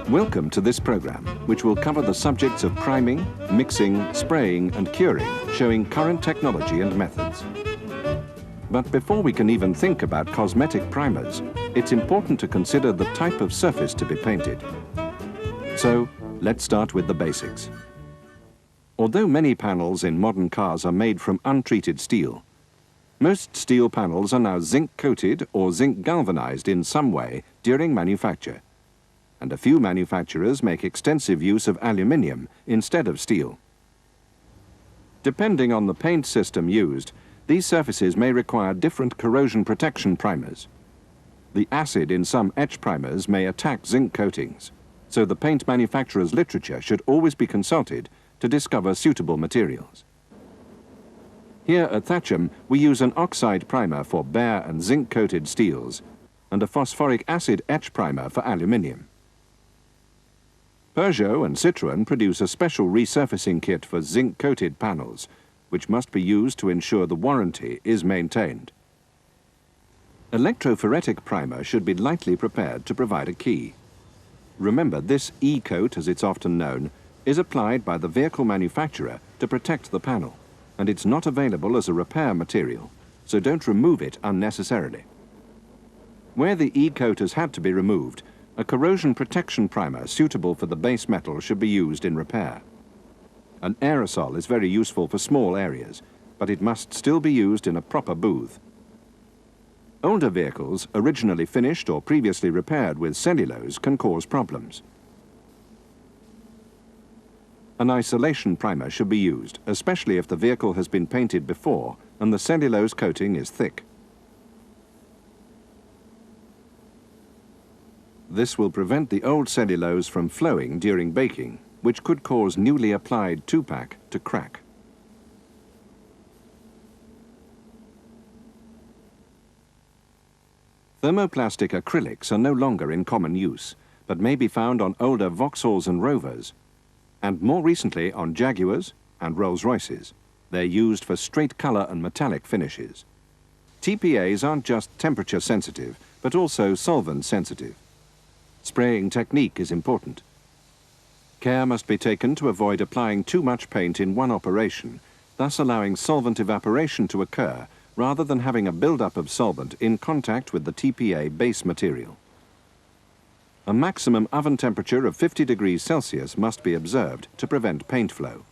Welcome to this program, which will cover the subjects of priming, mixing, spraying and curing, showing current technology and methods. But before we can even think about cosmetic primers, it's important to consider the type of surface to be painted. So, let's start with the basics. Although many panels in modern cars are made from untreated steel, most steel panels are now zinc-coated or zinc-galvanized in some way during manufacture, and a few manufacturers make extensive use of aluminium instead of steel. Depending on the paint system used, these surfaces may require different corrosion protection primers. The acid in some etch primers may attack zinc coatings, so the paint manufacturer's literature should always be consulted to discover suitable materials. Here at Thatcham, we use an oxide primer for bare and zinc-coated steels and a phosphoric acid etch primer for aluminium. Peugeot and Citroën produce a special resurfacing kit for zinc-coated panels, which must be used to ensure the warranty is maintained. Electrophoretic primer should be lightly prepared to provide a key. Remember, this E-coat, as it's often known, is applied by the vehicle manufacturer to protect the panel, and it's not available as a repair material, so don't remove it unnecessarily. Where the E-coat has had to be removed, a corrosion protection primer suitable for the base metal should be used in repair. An aerosol is very useful for small areas, but it must still be used in a proper booth. Older vehicles, originally finished or previously repaired with cellulose, can cause problems. An isolation primer should be used, especially if the vehicle has been painted before and the cellulose coating is thick. This will prevent the old cellulose from flowing during baking, which could cause newly applied 2-pack to crack. Thermoplastic acrylics are no longer in common use, but may be found on older Vauxhalls and Rovers, and more recently on Jaguars and Rolls-Royces. They're used for straight color and metallic finishes. TPAs aren't just temperature sensitive, but also solvent sensitive. Spraying technique is important. Care must be taken to avoid applying too much paint in one operation, thus allowing solvent evaporation to occur rather than having a build-up of solvent in contact with the TPA base material. A maximum oven temperature of 50 degrees Celsius must be observed to prevent paint flow.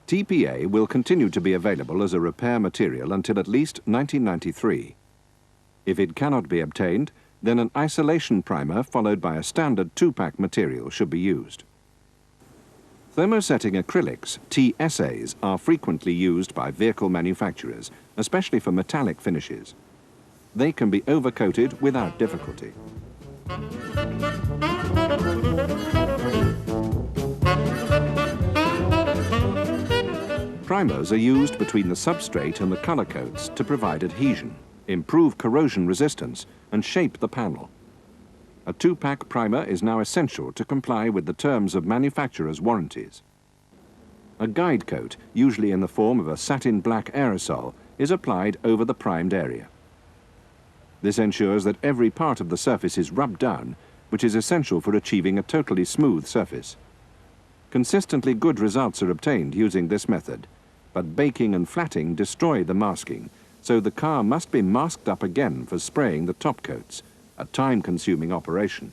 TPA will continue to be available as a repair material until at least 1993. If it cannot be obtained, then an isolation primer followed by a standard 2-pack material should be used. Thermosetting acrylics, TSAs, are frequently used by vehicle manufacturers, especially for metallic finishes. They can be overcoated without difficulty. Primers are used between the substrate and the color coats to provide adhesion, improve corrosion resistance, and shape the panel. A 2-pack primer is now essential to comply with the terms of manufacturers' warranties. A guide coat, usually in the form of a satin black aerosol, is applied over the primed area. This ensures that every part of the surface is rubbed down, which is essential for achieving a totally smooth surface. Consistently good results are obtained using this method, but baking and flatting destroy the masking, so the car must be masked up again for spraying the top coats, a time-consuming operation.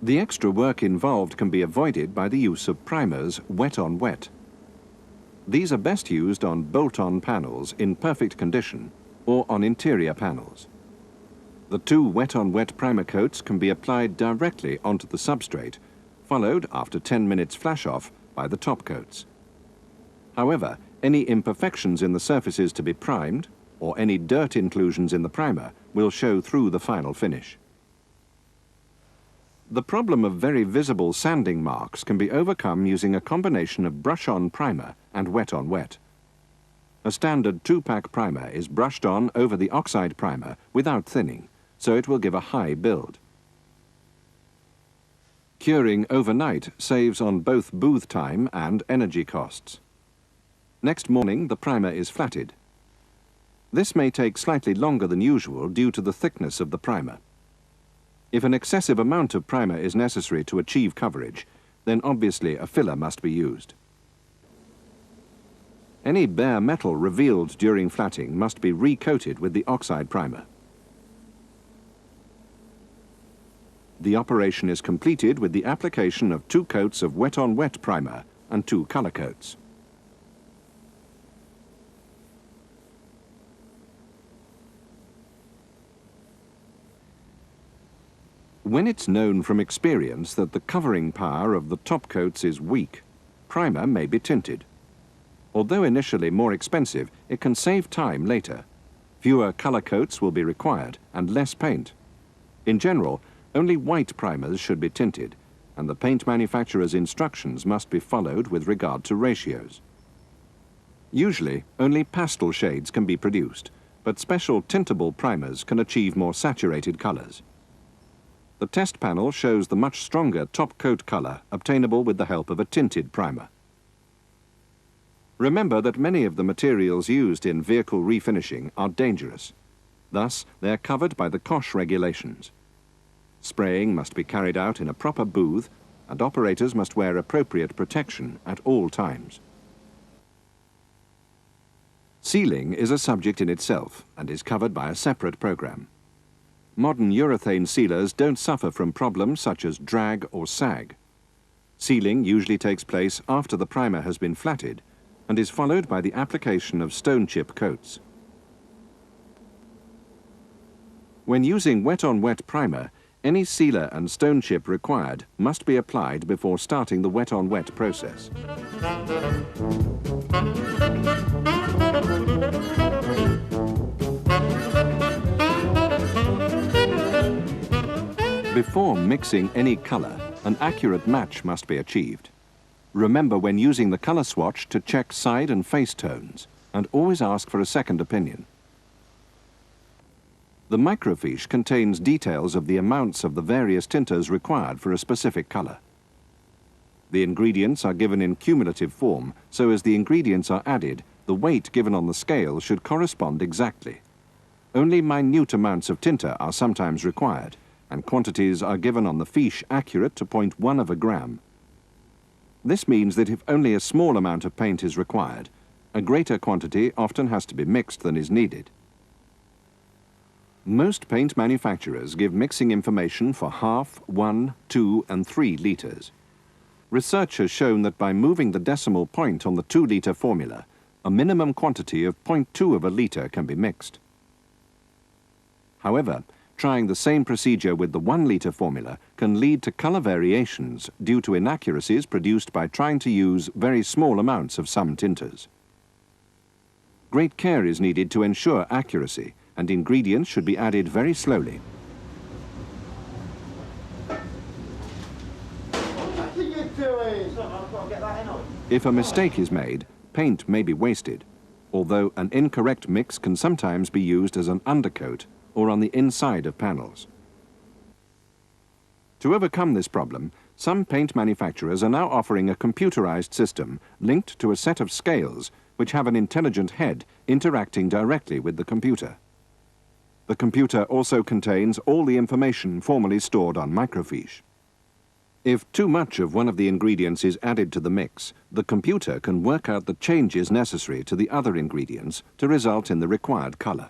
The extra work involved can be avoided by the use of primers wet on wet. These are best used on bolt-on panels in perfect condition or on interior panels. The 2 wet-on-wet primer coats can be applied directly onto the substrate, followed after 10 minutes flash-off by the top coats. However, any imperfections in the surfaces to be primed, or any dirt inclusions in the primer, will show through the final finish. The problem of very visible sanding marks can be overcome using a combination of brush-on primer and wet-on-wet. A standard 2-pack primer is brushed on over the oxide primer without thinning, so it will give a high build. Curing overnight saves on both booth time and energy costs. Next morning, the primer is flatted. This may take slightly longer than usual due to the thickness of the primer. If an excessive amount of primer is necessary to achieve coverage, then obviously a filler must be used. Any bare metal revealed during flatting must be recoated with the oxide primer. The operation is completed with the application of 2 coats of wet-on-wet primer and 2 colour coats. When it's known from experience that the covering power of the top coats is weak, primer may be tinted. Although initially more expensive, it can save time later. Fewer colour coats will be required and less paint. In general, only white primers should be tinted, and the paint manufacturer's instructions must be followed with regard to ratios. Usually, only pastel shades can be produced, but special tintable primers can achieve more saturated colours. The test panel shows the much stronger top coat colour obtainable with the help of a tinted primer. Remember that many of the materials used in vehicle refinishing are dangerous. Thus, they are covered by the COSH regulations. Spraying must be carried out in a proper booth, and operators must wear appropriate protection at all times. Sealing is a subject in itself and is covered by a separate programme. Modern urethane sealers don't suffer from problems such as drag or sag. Sealing usually takes place after the primer has been flatted and is followed by the application of stone chip coats. When using wet-on-wet primer, any sealer and stone chip required must be applied before starting the wet-on-wet process. Before mixing any colour, an accurate match must be achieved. Remember when using the colour swatch to check side and face tones, and always ask for a second opinion. The microfiche contains details of the amounts of the various tinters required for a specific colour. The ingredients are given in cumulative form, so as the ingredients are added, the weight given on the scale should correspond exactly. Only minute amounts of tinter are sometimes required, and quantities are given on the fiche accurate to 0.1 gram. This means that if only a small amount of paint is required, a greater quantity often has to be mixed than is needed. Most paint manufacturers give mixing information for half, 1, 2 and 3 litres. Research has shown that by moving the decimal point on the 2-litre formula, a minimum quantity of 0.2 litre can be mixed. However, trying the same procedure with the 1-litre formula can lead to colour variations due to inaccuracies produced by trying to use very small amounts of some tinters. Great care is needed to ensure accuracy, and ingredients should be added very slowly. What are you doing? I've got to get that in on. If a mistake is made, paint may be wasted, although an incorrect mix can sometimes be used as an undercoat or on the inside of panels. To overcome this problem, some paint manufacturers are now offering a computerized system linked to a set of scales which have an intelligent head interacting directly with the computer. The computer also contains all the information formerly stored on microfiche. If too much of one of the ingredients is added to the mix, the computer can work out the changes necessary to the other ingredients to result in the required colour.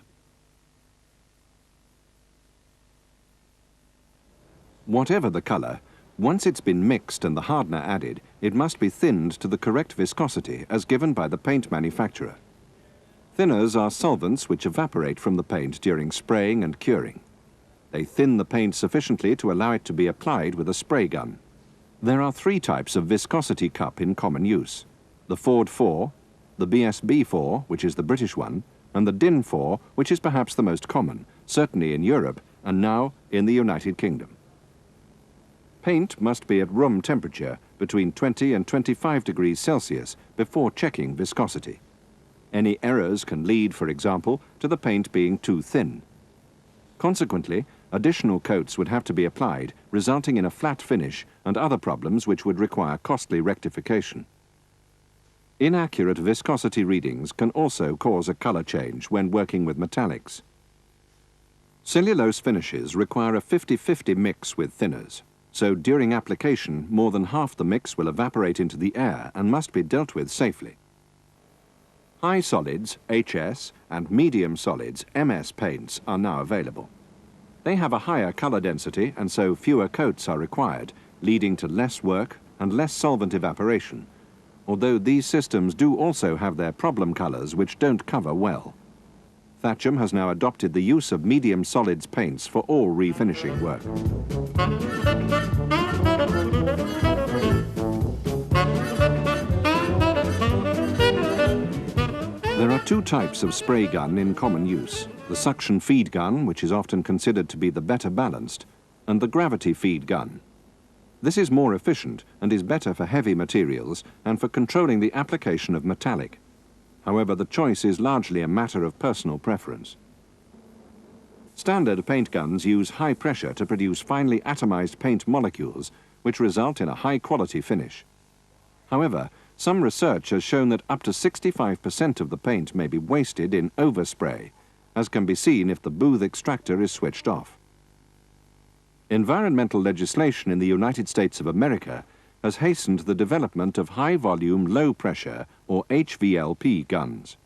Whatever the colour, once it's been mixed and the hardener added, it must be thinned to the correct viscosity as given by the paint manufacturer. Thinners are solvents which evaporate from the paint during spraying and curing. They thin the paint sufficiently to allow it to be applied with a spray gun. There are 3 types of viscosity cup in common use: the Ford 4, the BSB 4, which is the British one, and the DIN 4, which is perhaps the most common, certainly in Europe and now in the United Kingdom. Paint must be at room temperature between 20 and 25 degrees Celsius before checking viscosity. Any errors can lead, for example, to the paint being too thin. Consequently, additional coats would have to be applied, resulting in a flat finish and other problems which would require costly rectification. Inaccurate viscosity readings can also cause a colour change when working with metallics. Cellulose finishes require a 50-50 mix with thinners, so during application more than half the mix will evaporate into the air and must be dealt with safely. High solids, HS, and medium solids, MS paints are now available. They have a higher colour density and so fewer coats are required, leading to less work and less solvent evaporation, although these systems do also have their problem colours which don't cover well. Thatcham has now adopted the use of medium solids paints for all refinishing work. There are two types of spray gun in common use: the suction feed gun, which is often considered to be the better balanced, and the gravity feed gun. This is more efficient and is better for heavy materials and for controlling the application of metallic. However, the choice is largely a matter of personal preference. Standard paint guns use high pressure to produce finely atomized paint molecules, which result in a high-quality finish. However, some research has shown that up to 65% of the paint may be wasted in overspray, as can be seen if the booth extractor is switched off. Environmental legislation in the United States of America has hastened the development of high-volume, low-pressure, or HVLP guns.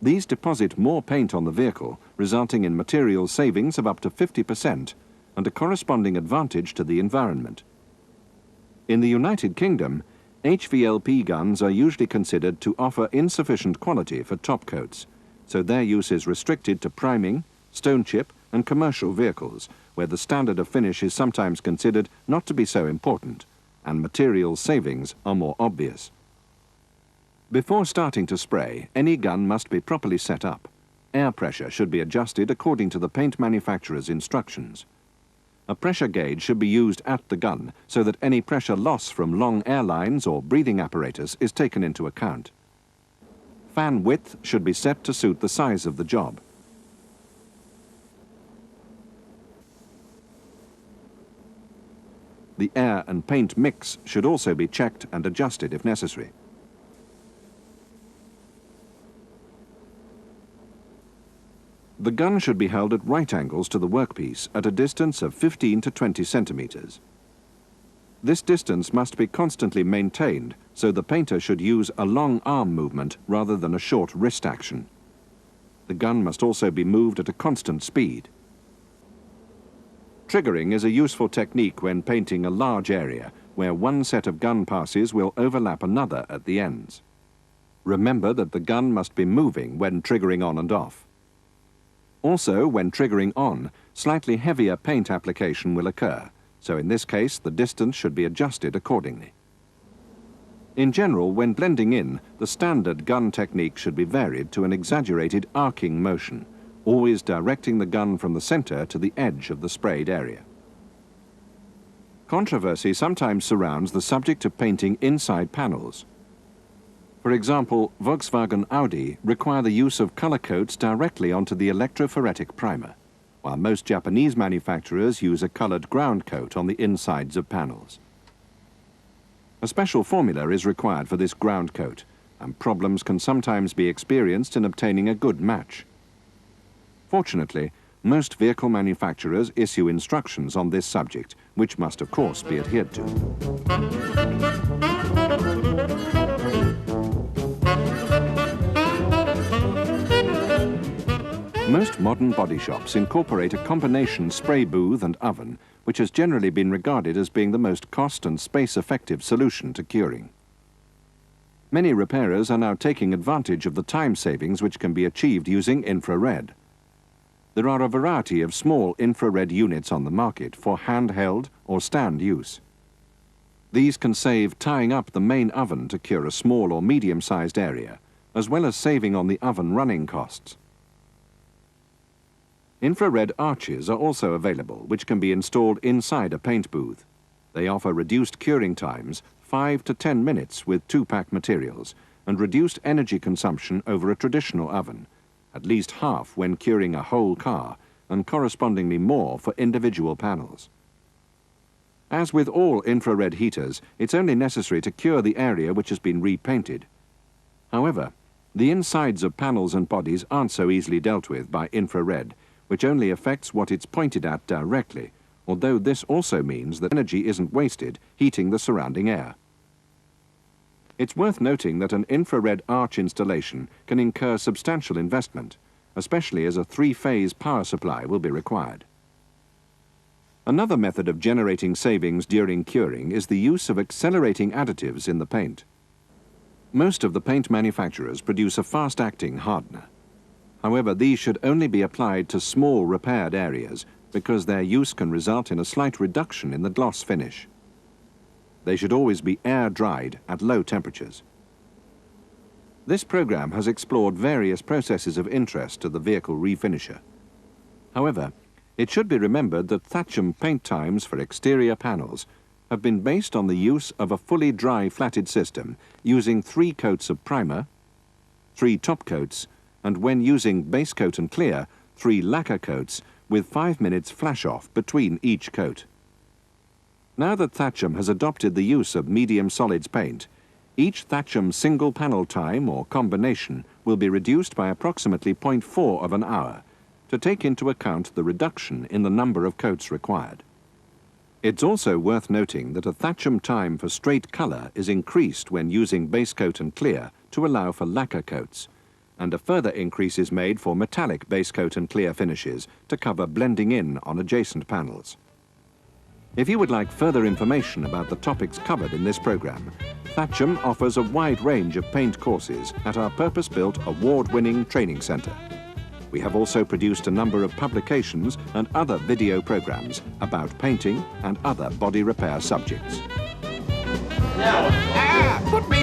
These deposit more paint on the vehicle, resulting in material savings of up to 50% and a corresponding advantage to the environment. In the United Kingdom, HVLP guns are usually considered to offer insufficient quality for top coats, so their use is restricted to priming, stone chip, and commercial vehicles, where the standard of finish is sometimes considered not to be so important, and material savings are more obvious. Before starting to spray, any gun must be properly set up. Air pressure should be adjusted according to the paint manufacturer's instructions. A pressure gauge should be used at the gun so that any pressure loss from long air lines or breathing apparatus is taken into account. Fan width should be set to suit the size of the job. The air and paint mix should also be checked and adjusted if necessary. The gun should be held at right angles to the workpiece at a distance of 15 to 20 centimeters. This distance must be constantly maintained, so the painter should use a long arm movement rather than a short wrist action. The gun must also be moved at a constant speed. Triggering is a useful technique when painting a large area, where one set of gun passes will overlap another at the ends. Remember that the gun must be moving when triggering on and off. Also, when triggering on, slightly heavier paint application will occur, so in this case the distance should be adjusted accordingly. In general, when blending in, the standard gun technique should be varied to an exaggerated arcing motion, always directing the gun from the center to the edge of the sprayed area. Controversy sometimes surrounds the subject of painting inside panels. For example, Volkswagen Audi require the use of color coats directly onto the electrophoretic primer, while most Japanese manufacturers use a colored ground coat on the insides of panels. A special formula is required for this ground coat, and problems can sometimes be experienced in obtaining a good match. Fortunately, most vehicle manufacturers issue instructions on this subject, which must of course be adhered to. Most modern body shops incorporate a combination spray booth and oven, which has generally been regarded as being the most cost and space-effective solution to curing. Many repairers are now taking advantage of the time savings which can be achieved using infrared. There are a variety of small infrared units on the market for handheld or stand use. These can save tying up the main oven to cure a small or medium-sized area, as well as saving on the oven running costs. Infrared arches are also available, which can be installed inside a paint booth. They offer reduced curing times, 5 to 10 minutes with 2-pack materials, and reduced energy consumption over a traditional oven, at least half when curing a whole car, and correspondingly more for individual panels. As with all infrared heaters, it's only necessary to cure the area which has been repainted. However, the insides of panels and bodies aren't so easily dealt with by infrared, which only affects what it's pointed at directly, although this also means that energy isn't wasted heating the surrounding air. It's worth noting that an infrared arch installation can incur substantial investment, especially as a three-phase power supply will be required. Another method of generating savings during curing is the use of accelerating additives in the paint. Most of the paint manufacturers produce a fast-acting hardener. However, these should only be applied to small repaired areas because their use can result in a slight reduction in the gloss finish. They should always be air-dried at low temperatures. This program has explored various processes of interest to the vehicle refinisher. However, it should be remembered that Thatcham paint times for exterior panels have been based on the use of a fully dry flatted system using 3 coats of primer, 3 top coats, and when using base coat and clear, 3 lacquer coats with 5 minutes flash-off between each coat. Now that Thatcham has adopted the use of medium solids paint, each Thatcham single panel time or combination will be reduced by approximately 0.4 of an hour to take into account the reduction in the number of coats required. It's also worth noting that a Thatcham time for straight colour is increased when using base coat and clear to allow for lacquer coats, and a further increase is made for metallic base coat and clear finishes to cover blending in on adjacent panels. If you would like further information about the topics covered in this program, Thatcham offers a wide range of paint courses at our purpose-built, award-winning training centre. We have also produced a number of publications and other video programs about painting and other body repair subjects. Put me